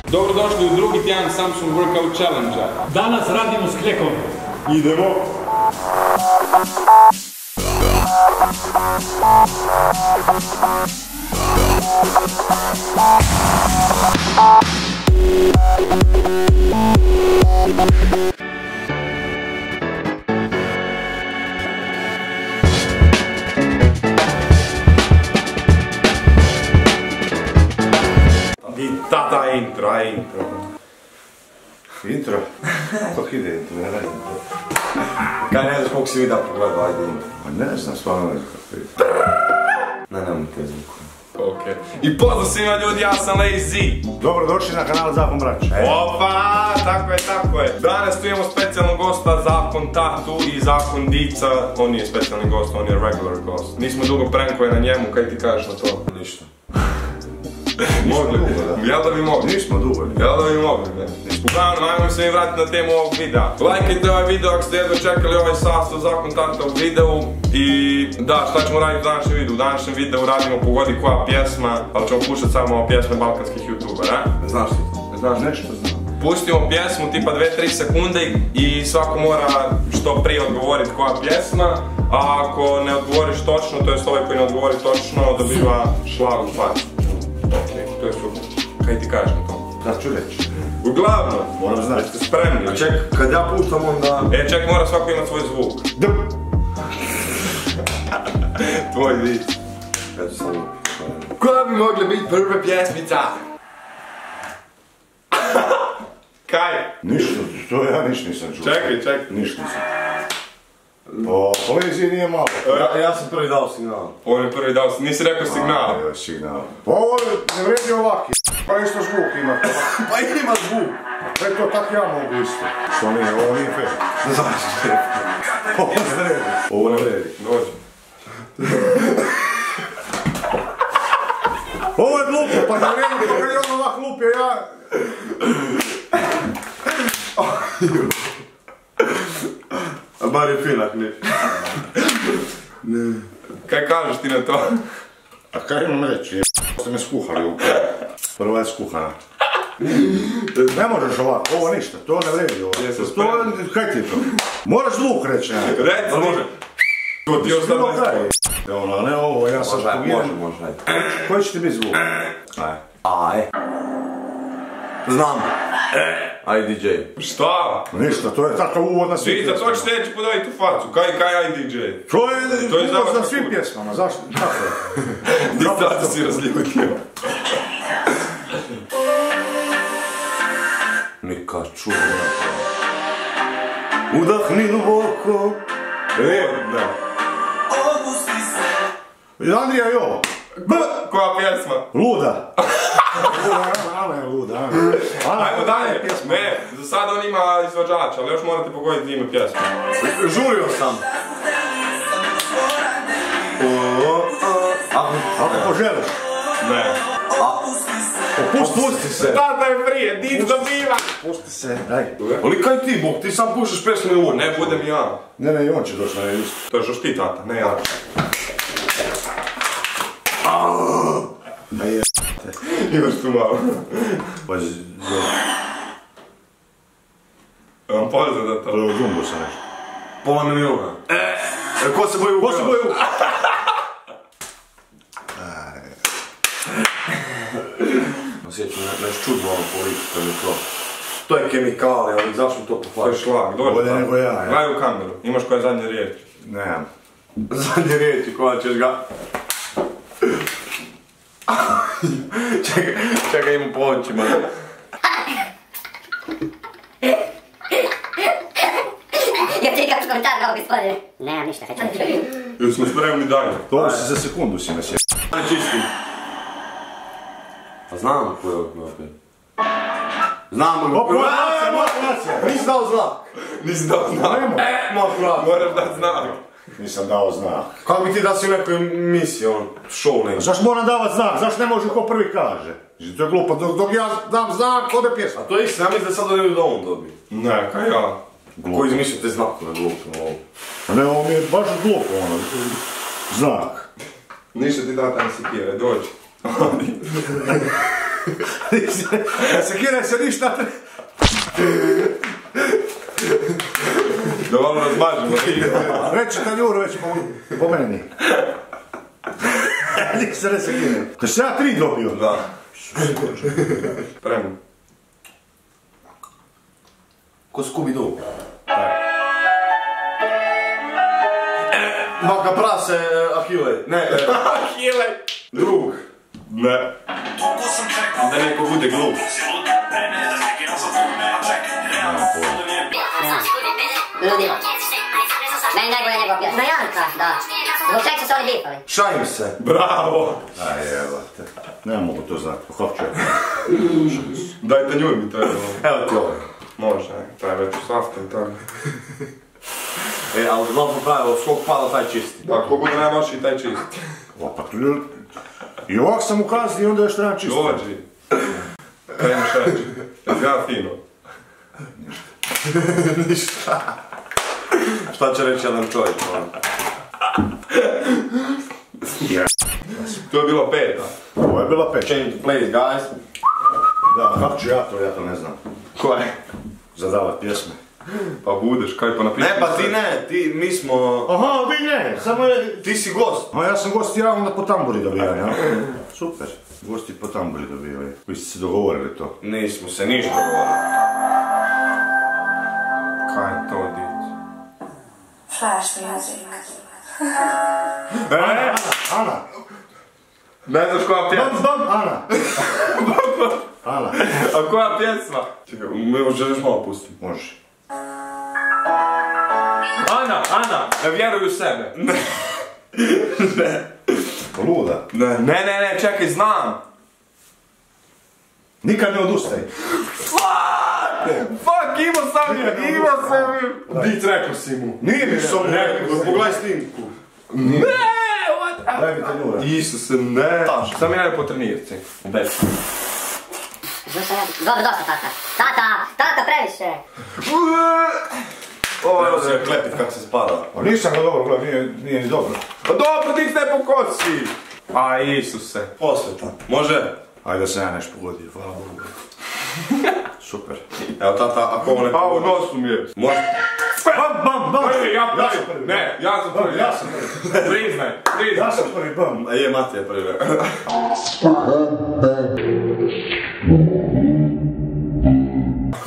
Dobrodošli u drugi tjedan Samsung Workout Challenge-a. Danas radimo s klekom. Idemo! I tada intro. Intro? Kako ide intro? Ne radim to. Kaj ne znaš koliko si videa pogledao, ajde intro. Ne znam, stvarno ne znam kako ide. Ne te zvuku. Ok. I pozdrav svima ljudi, ja sam Lazy. Dobrodošli na kanal Zakon Braća. Opa, tako je. Danas tu imamo specijalnog gosta, Zakon Tatu i Zakon Dica. On nije specijalni gost, on je regular gost. Nismo dugo prankuje na njemu, kaj ti kažeš na to? Ništa. Mogli bi, jel da bi mogli? Nismo dugo. Jel da bi mogli, ne? Uglavnom, ajmo se mi vratiti na temu ovog videa. Lajkajte ovaj video ako ste jedno čekali ovaj sastav Zakon Tata u videu. I da, šta ćemo raditi u današnjem videu? U današnjem videu radimo pogodi koja pjesma, ali ćemo puštati samo pjesme balkanskih youtubera, Ne znaš li to? ne znaš? Nešto znam. Pustimo pjesmu tipa 2-3 sekunde i svako mora što prije odgovoriti koja pjesma. A ako ne odgovoriš točno, to jest ovaj koji ne odgovori točno, dobiva šlag u facu. Ok, to je super. Kaj ti kažeš na to? Da ću reći. Uglavnom, Moram znati. jeste spremni? A ček, kad ja puštam onda... Ček, mora svako imati svoj zvuk. Tvoj vic. Kad ću sam lupi. Koja bi mogla biti prva pjesmica? Kaj? Ništa, to ja ništa nisam čuo. Čekaj. Ništa nisam. Po poeziji nije malo. Ja sam prvi dao signal. On je prvi dao, nisi rekao signal. Evo signal. Ovo ne vredi ovaki. Pa isto zvuk ima. Pa ima zvuk. To tak ja mogu isto. Što nije, ovo nije fair. Ovo ne vredi. Ovo ne vredi. Dođi. Ovo je glupo, pa ne vredi, pa kad je on ovak lupio, ja... A bar je finak, ne. Kaj kažeš ti na to? A kaj imam reći, ste me skuhali upravo. Prva je skuhana. Ne možeš ovako, ovo ništa, to ne vredi ovo. Kaj ti to? Moraš zvuk reći, ne? Reci mi. To ti još sad ne spoj. Ono, ne ovo, ja sam povijen. Može, ajde. Koji će ti biti zvuk? Aj. Znam. Aj DJ. Šta? Ništa, to je takav uvod na svim Vica, to pjesmama. ćeš sljedeći put dobiti u facu. Kaj aj DJ? To je znamo uvod na kako- svim pjesmama, zašto? Tako je. Di sada si razljutio? Neka čuva. Udahni duboko. Da. Andrija i ovo. Koja pjesma? Luda. Ana je luda, Ana. Ajmo dalje. Ne, za sada on ima izvođača, ali još morate pogoditi ime pjesme. Žurio sam. Ako poželiš. Ne. Opusti se. Tata je prije, Dic dobiva! Pusti se, daj. Ali kaj ti, Bog, ti sam pušaš pesme u Ne budem ja. Ne, i on će doći na isto. To je još ti tata, ne ja. Imaš tu malo. Pazi, Vam pozdrav da to. zumbo sam nešto. Pola milijuna. Ko se boji u? Ko se boji u? Osjećam nešto čudno ono političko mi to. To je kemikalija, ali zašto to To je pohvališ? šlag, dođe. Bolje nego ja. Gledaj u kameru, imaš koja zadnja riječ. Nemam. Zadnje riječi, koja ćeš ga... Čekaj, imam po očima. Ja ti kakvi komentar dao, gospodine? Nemam ništa, kaj ću reći. Jer smo spremni dalje. To si za sekundu si me sjeti. Čisti. Pa znam ko je ovdje opet. Znam ga. Nisi dao znak. Nisi dao znak. Moraš dati znak. Nisam dao znak. Kako bi ti da si u nekoj misiji, show neki? Zašto moram davat znak? Zašto ne može ko prvi kaže? To je glupo, dok ja dam znak, ode pjesma. A to je istina, ja mislim da sad da on dobi. Ne, kaj ja. Ko izmislite znak na glupo ovo? Ne, ovo mi je baš glupo, ono, znak. Ništa ti da tam sekire, dođi. Sekiraj se ništa. Da vam razmažemo. Reći tanjuru već po meni. Nisam ne sekiraj. Da se ja 3 dobio. Da. Premo. Ko Scooby-Doo? Baka prase, Ahile. Ne, Ahile. Drug. Ne. Da neko bude glup. Ludilo. Meni najbolje njegov pjesma. Na Janka, da. Zbog čeg su se oni bifali? Šajim se. Bravo. Aj, evo te. Ne mogu to znati, kako ću. Daj tanjur mi treba. Evo ti ovo. Može, taj već u sastavu i tako. Ali znam popravilo, skog pada taj čisti. Tako bude najloši i taj čist. Opa, i ovak sam ukazani i onda još trebam čisto. Dođi. Kaj imaš reći? Jesi ja fino? Ništa. Šta će reći jedan čovjek? To je bilo 5. Ovo je bila 5. Change the place, guys. Da, kako ću ja to ne znam. Ko je? Zadavat pjesme. Pa budeš, kaj pa napiši. Ne, pa ti ne, mi smo... Aha, vi ne, samo je... Ti si gost. A ja sam gost i ja onda po tamburi dobijam, ja? Super, gosti po tamburi dobijaju. Vi ste se dogovorili to. Nismo se ništa dogovorili. Kaj je to, dić? Flash music. Ana! Ne znaš koja pjesma? Bam, Ana! Ana. A koja pjesma? Čekaj, me želiš malo pustiti. Može. Ana, ne vjeruj u sebe. Ne. Luda. Ne, čekaj, znam. Nikad ne odustaj. Fuck, imao sam je. Dic, rekao si mu. Nije mi što Rekao si. Pogledaj snimku. Ne, what? Daj mi tanjura. Isuse, ne. Sam mi najde po trenirci. Bez. Dobro, dosta, tata. Tata, previše. Ovo se klepit kako se spada. Pa nisam ga dobro gledam, nije ni dobro. Pa dobro, ti ste po kosi. A, Isuse. Posveta. Može? Ajde da sam ja nešto pogodio, hvala Bogu. Super. Evo tata, ako ovo ne Pa u pogodi. nosu mi je. Može? Bam! Ja sam prvi. Ne, ja sam prvi. Ja sam prvi. Priznaj. Ja sam prvi, bam. A je, Matija prvi.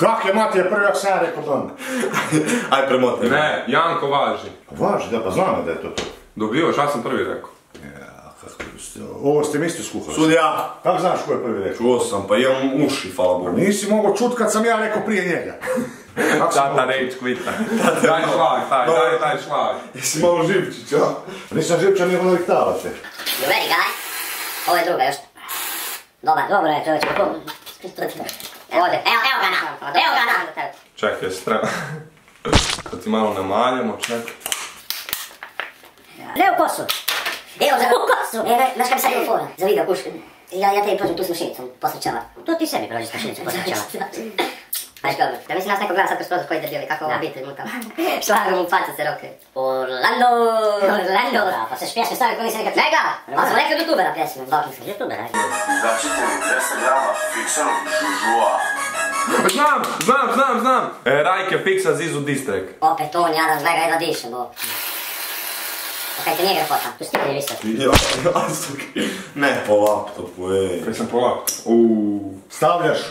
Kak je Matija prvi, ako sam ja rekao bam? Aj, premotaj. Ne, Janko važi. Važi, da, pa znam da je to to. Dobivaš, ja sam prvi rekao. Ovo ste mi isto skuhali. Sud ja. Kako znaš ko je prvi rekao? Čuo sam, pa imam uši, hvala Bogu. Nisi mogao čut kad sam ja rekao prije njega. Tata rage quita. Daj šlag, daj šlag. Jesi malo živčić, ja? Nisam živčan, nego naviktavate. You ready, guy? Ovo je druga još. Dobro je, čovječe. Ovdje, evo ga na. Čekaj, jesi treba. Kad ti malo namaljamo, čekaj. Ne u kosu. Evo za kosu. Znaš kad bi sad imao fora? Za video kuš. Ja tebi prođem tu s mašinicom, posle čela. To ti sebi prođeš s mašinicom, posle čela. Znaš kako, da mislim nas neko gleda sad kroz prozor koji debili, kako ova obitelj mu tamo. Šlagom u faca se roke. Orlando! Da, pa se pjesme stavio koji se nekad... Ne gleda! Ali smo rekli youtubera pjesme, balkanskog youtubera. Začite mi 200 grama fiksanog žužua. Znam! Rajke fiksa Zizu Distrek. Opet on, jadan, zlega, jedva diše, bo. Pa kaj te njega fota, tu stipni visok. Ne, po laptopu, ej. Kaj sam polako.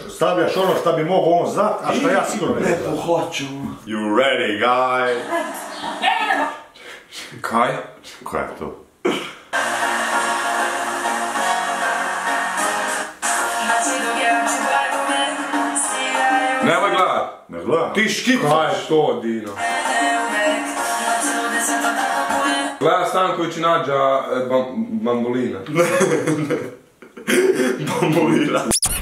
Stavljaš ono što bi mogao on znat, a što ja sigurno ne znam. Hoću. You ready, guy? Kaj? Kaj je to? Nemoj gledat. Ne gledam. Ti škicaš. Kaj je to, Dino? Gleda Stanković i Nađa Bambolina. Bambolina.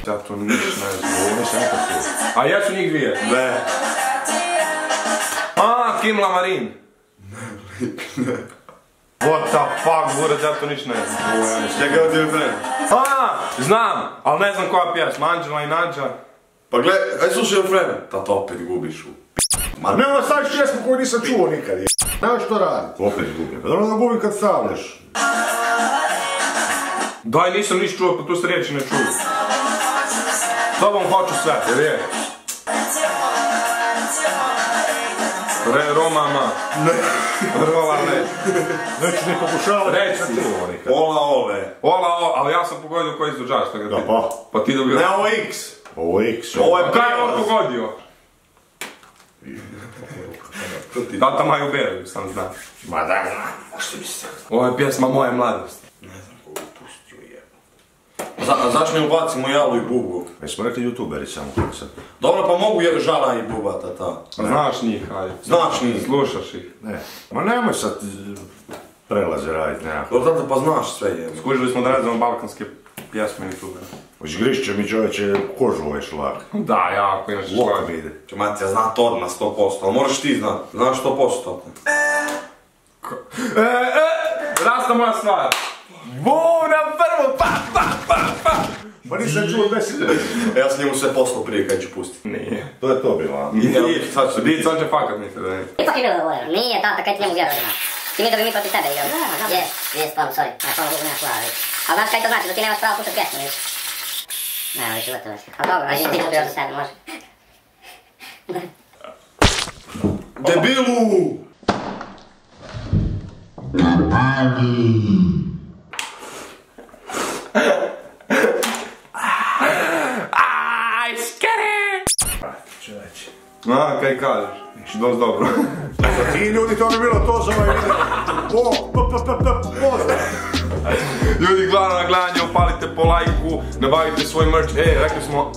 Ja to niš ne znam. Ovo nisam nekad čuo. A jesu njih dvije? Ne. A, Kim Lamarin. What the fuck, buraz, ja to niš ne znam. Čekaj, ovo ti je refren. A, znam, ali ne znam koja pjesma, Anđela i Nađa. Pa gle, aj slušaj refren. Tata opet gubiš u Ma ne ono staviš pjesmu koju nisam čuo nikad, je. Nemaš što raditi. Opet gubim. Pa dobro da gubim kad stavljaš. Daj, nisam niš čuo, pa tu se riječi ne čuo. S tobom hoću sve, jer je. Romama. Ne. Rola ne. Neću ni pokušavati. Reci. Ola ove. Ali ja sam pogodio koji izvođač, tako da ti. Da, pa ti dobio. Ne, ovo je X. Ovo je X. Ovo je Kaj je on pogodio? Tata Maju Berović, sam znam. Ma da. Ovo je pjesma moje mladosti. Ne znam koga pustio jebo. Zašto ne ubacimo Jalu i Bubu? Mi smo rekli youtuberi samo kako sad. Dobro, pa mogu Žala i Buba, tata. Znaš njih, hajde. Znaš njih. Slušaš ih. Ne. Ma nemoj sad prelaze radit nekako. Dobro, tata, pa znaš sve jebo. Skužili smo da ne znamo balkanske pjesme youtubera. Žgrišće mi čovječe kožu ovaj šlag. Da, jako, inače šlag. Lok mi ide. Matija zna to odmah 100%, ali moraš ti znat. Znaš 100%. Rasta moja stvar. Bum na prvo, pa. Pa nisam čuo 10. Ja sam njemu sve poslao prije kad ću pustiti. Nije. To je to bilo. Sad će fakat misle da nije. Ipak je bilo dovoljno. Nije, tata, kaj ti njemu vjeruješ? Ti mi da bi mi protiv tebe igrali. Jes, stvarno, sorry. Hvala Bogu, nemaš prava, viš. Ali znaš kaj to znači, da ti nemaš pravo slušat pjesmu, viš. Nema više gotovo si. Ali dobro, ajde ti ću za sebe, može. Debilu! Aj, skere! A, kaj kažeš? Dost dobro. Za ti ljudi to bi bilo to za ovaj video. Pozdrav. Ljudi, glavno na gledanje, upalite po lajku, nabavite svoj merch. Rekli smo...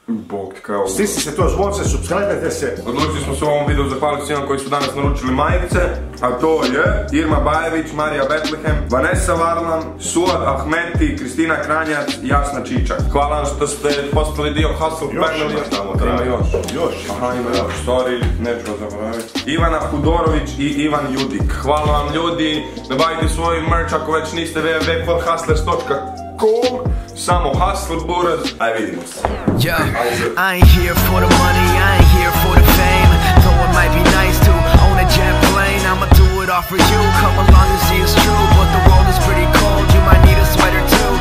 Bog ti kao... Stisnite to zvonce, subscribe-ajte se. Odlučili smo se u ovom videu zahvaliti svima koji su danas naručili majice, a to je Irma Bajević, Marija Betlehem, Vanessa Varlan, Suad Ahmeti, Kristina Kranjac i Jasna Čičak. Hvala vam što ste postali dio Hustle Family. Ima još. Aha, ima još. Sorry, neću vas zaboraviti. Ivana Hudorović i Ivan Judik. Hvala vam ljudi, nabavite svoj merch ako već niste www.hustlers.com. Samo hustle buraz. Aj vidimo se. Yeah, I ain't here for the money, I ain't here for the